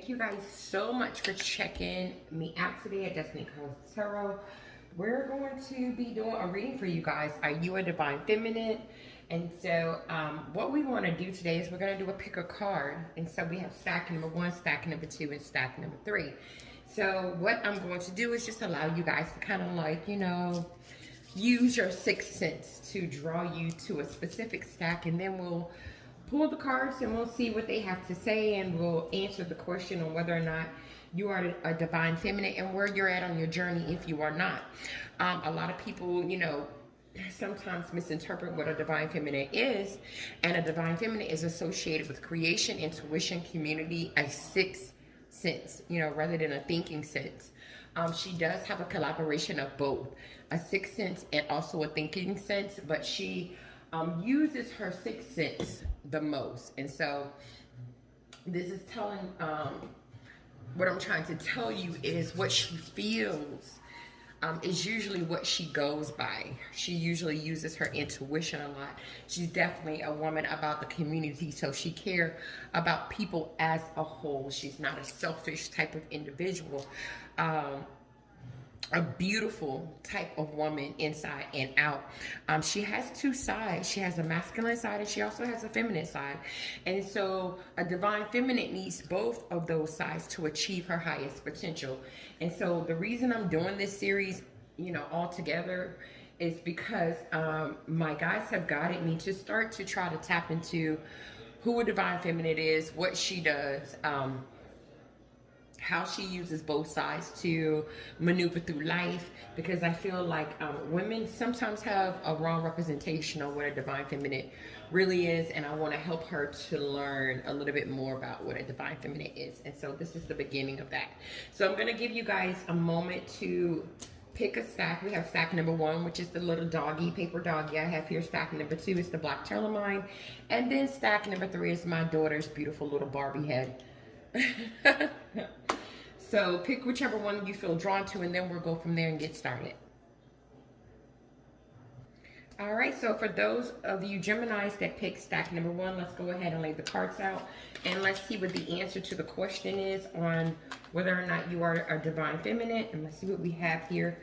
Thank you guys so much for checking me out today at Destiny Cards Tarot. We're going to be doing a reading for you guys. Are you a divine feminine? And so what we want to do today is we're going to do a pick a card. And so we have stack number 1, stack number 2, and stack number 3. So what I'm going to do is just allow you guys to kind of like, you know, use your sixth sense to draw you to a specific stack, and then we'll pull the cards and we'll see what they have to say, and we'll answer the question on whether or not you are a divine feminine and where you're at on your journey if you are not. A lot of people, you know, sometimes misinterpret what a divine feminine is, and a divine feminine is associated with creation, intuition, community, a sixth sense, you know, rather than a thinking sense. She does have a collaboration of both, a sixth sense and also a thinking sense, but she uses her sixth sense the most. And so this is telling, what I'm trying to tell you is what she feels is usually what she goes by. She usually uses her intuition a lot. She's definitely a woman about the community, so she cares about people as a whole. She's not a selfish type of individual. A beautiful type of woman inside and out. She has two sides. She has a masculine side and she also has a feminine side. And so a divine feminine needs both of those sides to achieve her highest potential. And so the reason I'm doing this series, you know, all together is because my guys have guided me to start to try to tap into who a divine feminine is, what she does, how she uses both sides to maneuver through life, because I feel like women sometimes have a wrong representation of what a divine feminine really is, and I want to help her to learn a little bit more about what a divine feminine is. And so this is the beginning of that. So I'm going to give you guys a moment to pick a stack. We have stack number 1, which is the little doggy, paper doggy I have here. Stack number 2 is the black tourmaline, and then stack number 3 is my daughter's beautiful little Barbie head. So pick whichever one you feel drawn to, and then we'll go from there and get started. All right, so for those of you Geminis that pick stack number 1, let's go ahead and lay the cards out, and let's see what the answer to the question is on whether or not you are a divine feminine, and let's see what we have here.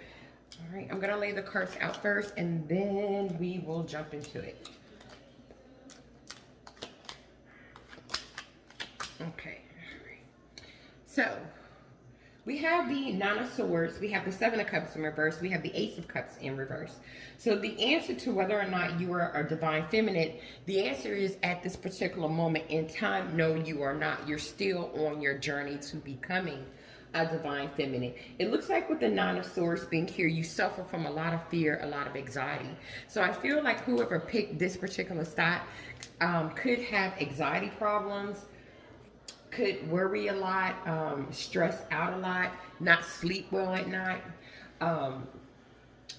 All right, I'm gonna lay the cards out first, and then we will jump into it. Okay, all right. So we have the 9 of Swords, we have the 7 of Cups in reverse, we have the Ace of Cups in reverse. So the answer to whether or not you are a divine feminine, the answer is at this particular moment in time, no, you are not. You're still on your journey to becoming a divine feminine. It looks like with the 9 of Swords being here, you suffer from a lot of fear, a lot of anxiety. So I feel like whoever picked this particular stack could have anxiety problems, could worry a lot, stress out a lot, not sleep well at night.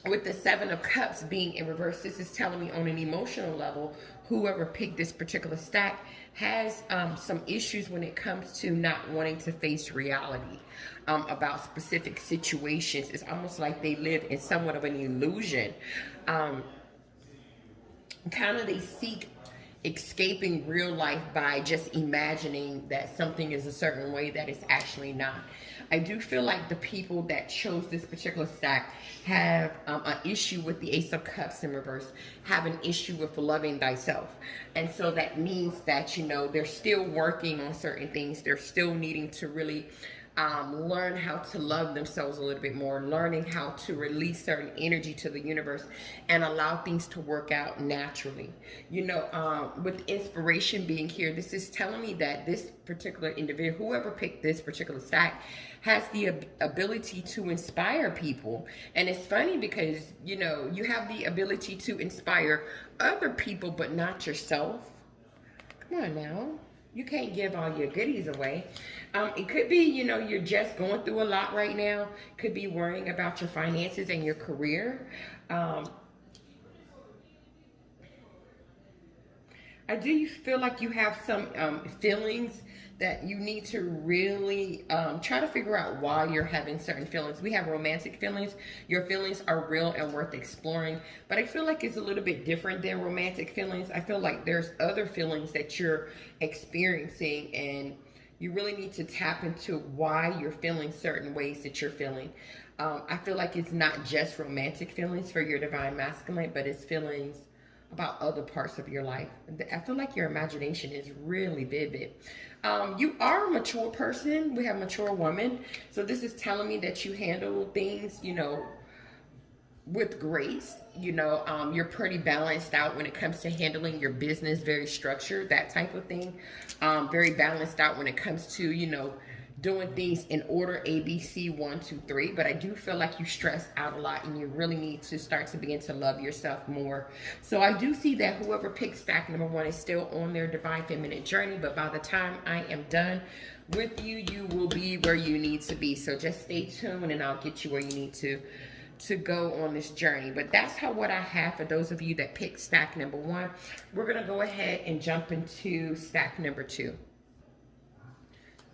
With the 7 of Cups being in reverse, this is telling me on an emotional level, whoever picked this particular stack has some issues when it comes to not wanting to face reality about specific situations. It's almost like they live in somewhat of an illusion. Kind of they seek escaping real life by just imagining that something is a certain way that it's actually not. I do feel like the people that chose this particular stack have an issue with the Ace of Cups in reverse, have an issue with loving thyself. And so that means that, you know, they're still working on certain things. They're still needing to really learn how to love themselves a little bit more, learning how to release certain energy to the universe and allow things to work out naturally. You know, with inspiration being here, this is telling me that this particular individual, whoever picked this particular stack, has the ability to inspire people. And it's funny because, you know, you have the ability to inspire other people, but not yourself. Come on now. You can't give all your goodies away. It could be, you know, you're just going through a lot right now. Could be worrying about your finances and your career. I do feel like you have some feelings that you need to really try to figure out why you're having certain feelings. We have romantic feelings. Your feelings are real and worth exploring, but I feel like it's a little bit different than romantic feelings. I feel like there's other feelings that you're experiencing, and You really need to tap into why you're feeling certain ways that you're feeling. I feel like it's not just romantic feelings for your divine masculine, but it's feelings about other parts of your life. I feel like your imagination is really vivid. You are a mature person. We have mature women. So this is telling me that you handle things, you know, with grace. You know, you're pretty balanced out when it comes to handling your business, very structured, that type of thing. Very balanced out when it comes to, you know, doing things in order, ABC, 1, 2, 3. But I do feel like you stress out a lot and you really need to start to begin to love yourself more. So I do see that whoever picks stack number 1 is still on their divine feminine journey, but by the time I am done with you, you will be where you need to be. So just stay tuned and I'll get you where you need to go on this journey. But that's what I have for those of you that pick stack number 1. We're going to go ahead and jump into stack number 2.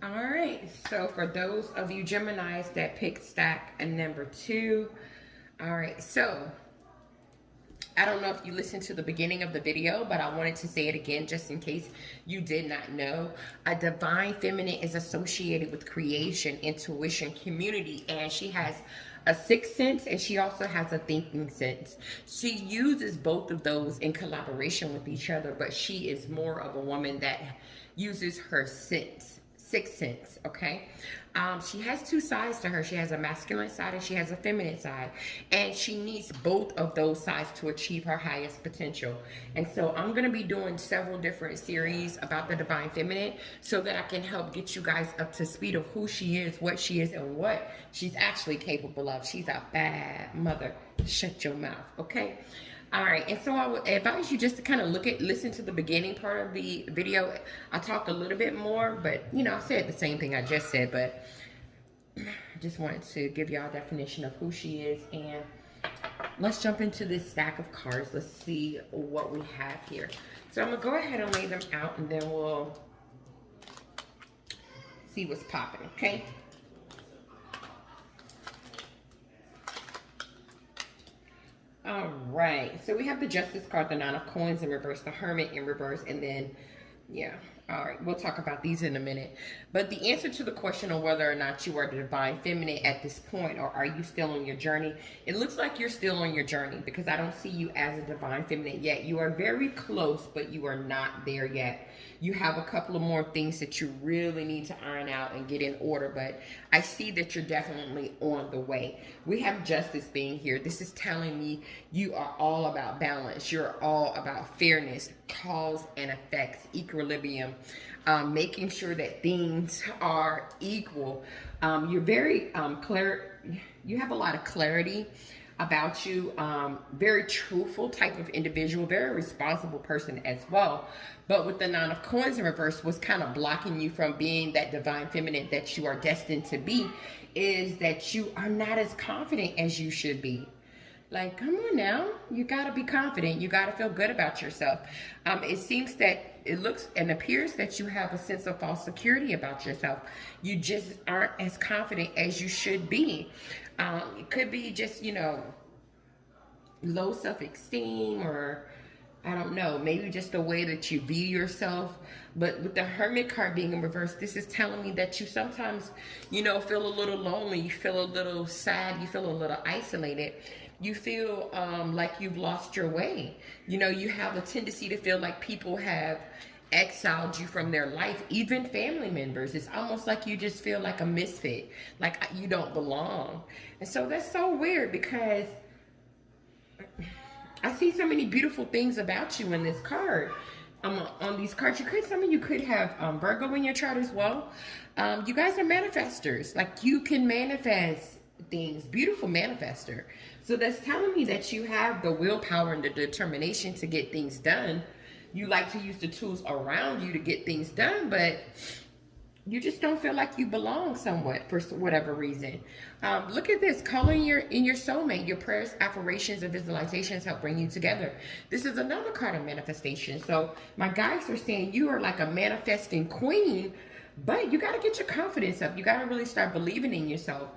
All right, so for those of you Geminis that pick stack number 2, all right, so I don't know if you listened to the beginning of the video, but I wanted to say it again just in case you did not know. A divine feminine is associated with creation, intuition, community, and she has a sixth sense and she also has a thinking sense. She uses both of those in collaboration with each other, but she is more of a woman that uses her sixth sense, okay? She has two sides to her. She has a masculine side and she has a feminine side. And she needs both of those sides to achieve her highest potential. And so I'm going to be doing several different series about the divine feminine so that I can help get you guys up to speed of who she is, and what she's actually capable of. She's a bad mother. Shut your mouth, okay? All right, and so I would advise you just to kind of listen to the beginning part of the video. I talked a little bit more, but, you know, I said the same thing I just said, but I just wanted to give y'all a definition of who she is. And let's jump into this stack of cards. Let's see what we have here. So I'm going to go ahead and lay them out, and then we'll see what's popping, okay? All right, so we have the Justice card, the Nine of Coins in reverse, the Hermit in reverse, and then, yeah, all right, we'll talk about these in a minute. But the answer to the question of whether or not you are the divine feminine at this point, or are you still on your journey, it looks like you're still on your journey because I don't see you as a divine feminine yet. You are very close, but you are not there yet. You have a couple of more things that you really need to iron out and get in order, but I see that you're definitely on the way. We have Justice being here. This is telling me you are all about balance. You're all about fairness, cause and effects, equilibrium, making sure that things are equal. You're very clear. You have a lot of clarity about you, very truthful type of individual, very responsible person as well. But with the Nine of Coins in reverse, what's kind of blocking you from being that divine feminine that you are destined to be is that you are not as confident as you should be. Like, come on now, you got to be confident. You got to feel good about yourself. It seems that it looks and appears that you have a sense of false security about yourself. You just aren't as confident as you should be. It could be just, you know, low self-esteem, or I don't know, maybe just the way that you view yourself. But with the Hermit card being in reverse, this is telling me that you sometimes, you know, feel a little lonely, you feel a little sad, you feel a little isolated. You feel like you've lost your way. You know, you have a tendency to feel like people have exiled you from their life, even family members. It's almost like you just feel like a misfit, like you don't belong. And so that's so weird because I see so many beautiful things about you in this card. On these cards, some of you could have Virgo in your chart as well. You guys are manifestors. Like, you can manifest things, beautiful manifester. So that's telling me that you have the willpower and the determination to get things done. You like to use the tools around you to get things done, but you just don't feel like you belong somewhat for whatever reason. Look at this, calling in your soulmate. Your prayers, affirmations, and visualizations help bring you together. This is another card of manifestation. So my guides are saying you are like a manifesting queen, but you got to get your confidence up. You got to really start believing in yourself.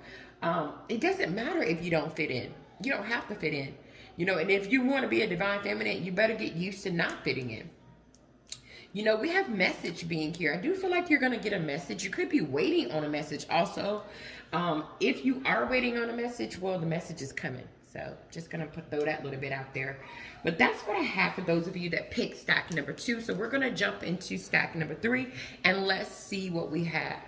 It doesn't matter if you don't fit in. You don't have to fit in. You know, and if you want to be a divine feminine, you better get used to not fitting in. You know, we have message being here. I do feel like you're going to get a message. You could be waiting on a message also. If you are waiting on a message, well, the message is coming. So just going to throw that little bit out there. But that's what I have for those of you that picked stack number 2. So we're going to jump into stack number 3 and let's see what we have.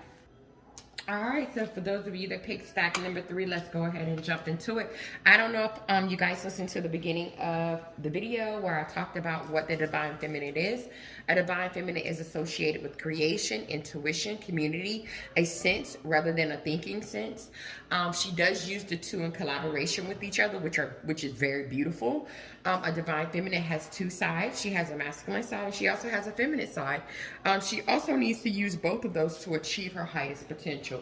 All right, so for those of you that picked stack number 3, let's go ahead and jump into it. I don't know if you guys listened to the beginning of the video where I talked about what the Divine Feminine is. A Divine Feminine is associated with creation, intuition, community, a sense rather than a thinking sense. She does use the two in collaboration with each other, which is very beautiful. A Divine Feminine has 2 sides. She has a masculine side and she also has a feminine side. She also needs to use both of those to achieve her highest potential.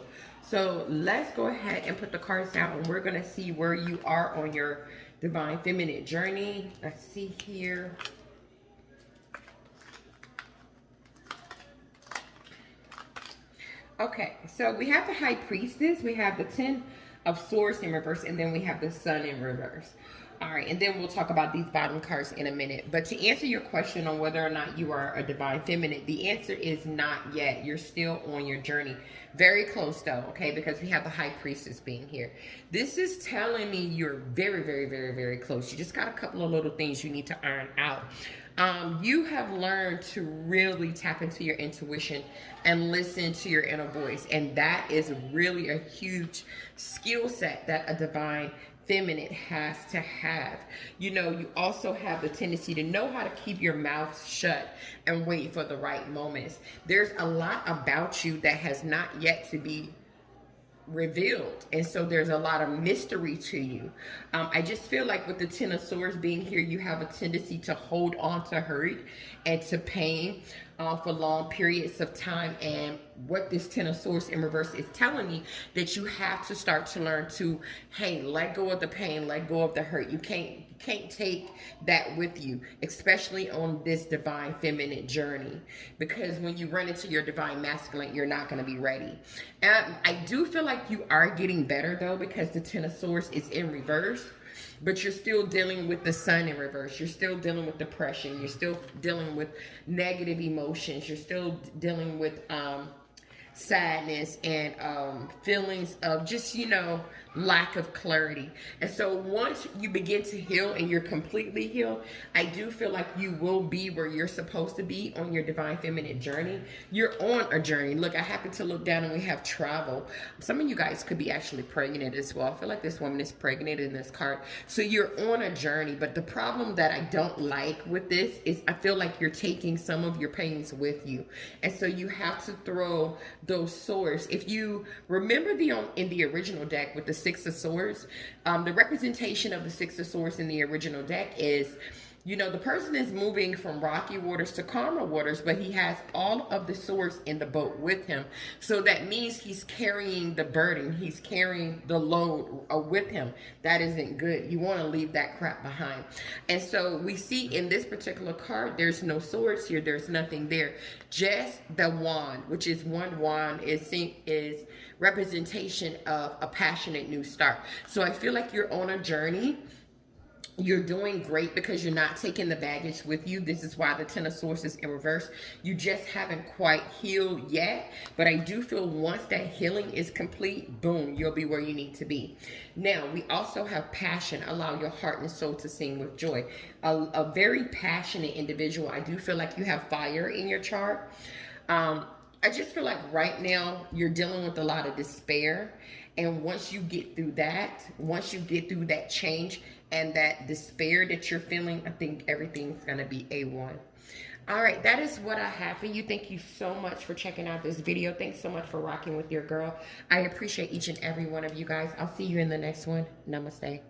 So let's go ahead and put the cards down and we're going to see where you are on your Divine Feminine journey. Let's see here. Okay, so we have the High Priestess, we have the 10 of Swords in reverse, and then we have the Sun in reverse. All right, and then we'll talk about these bottom cards in a minute. But to answer your question on whether or not you are a Divine Feminine, the answer is not yet. You're still on your journey. Very close though, okay, because we have the High Priestess being here. This is telling me you're very, very, very, very close. You just got a couple of little things you need to iron out. You have learned to really tap into your intuition and listen to your inner voice. And that is really a huge skill set that a Divine Feminine has to have. You know, you also have the tendency to know how to keep your mouth shut and wait for the right moments. There's a lot about you that has not yet to be revealed, and so there's a lot of mystery to you. I just feel like with the 10 of Swords being here, you have a tendency to hold on to hurt and to pain for long periods of time. And what this 10 of Swords in reverse is telling me that you have to start to learn to, hey, let go of the pain, let go of the hurt. You can't take that with you, especially on this Divine Feminine journey, because when you run into your Divine Masculine, you're not going to be ready. And I do feel like you are getting better though, because the 10 of Swords is in reverse, but you're still dealing with the Sun in reverse. You're still dealing with depression. You're still dealing with negative emotions. You're still dealing with sadness and feelings of just, you know, lack of clarity. And so once you begin to heal and you're completely healed, I do feel like you will be where you're supposed to be on your Divine Feminine journey. You're on a journey. Look, I happen to look down and we have travel. Some of you guys could be actually pregnant as well. I feel like this woman is pregnant in this card. So you're on a journey, but the problem that I don't like with this is I feel like you're taking some of your pains with you. And so you have to throw those swords. If you remember in the original deck with the 6 of Swords, the representation of the 6 of Swords in the original deck is, you know, the person is moving from rocky waters to calmer waters, but he has all of the swords in the boat with him. So that means he's carrying the burden. He's carrying the load with him. That isn't good. You want to leave that crap behind. And so we see in this particular card, there's no swords here. There's nothing there. Just the wand, which is one wand is representation of a passionate new start. So I feel like you're on a journey. You're doing great because you're not taking the baggage with you. This is why the 10 of Swords is in reverse. You just haven't quite healed yet. But I do feel once that healing is complete, boom, you'll be where you need to be. Now, we also have passion. Allow your heart and soul to sing with joy. A very passionate individual. I do feel like you have fire in your chart. I just feel like right now you're dealing with a lot of despair. And once you get through that, once you get through that change and that despair that you're feeling, I think everything's going to be A1. All right, that is what I have for you. Thank you so much for checking out this video. Thanks so much for rocking with your girl. I appreciate each and every one of you guys. I'll see you in the next one. Namaste.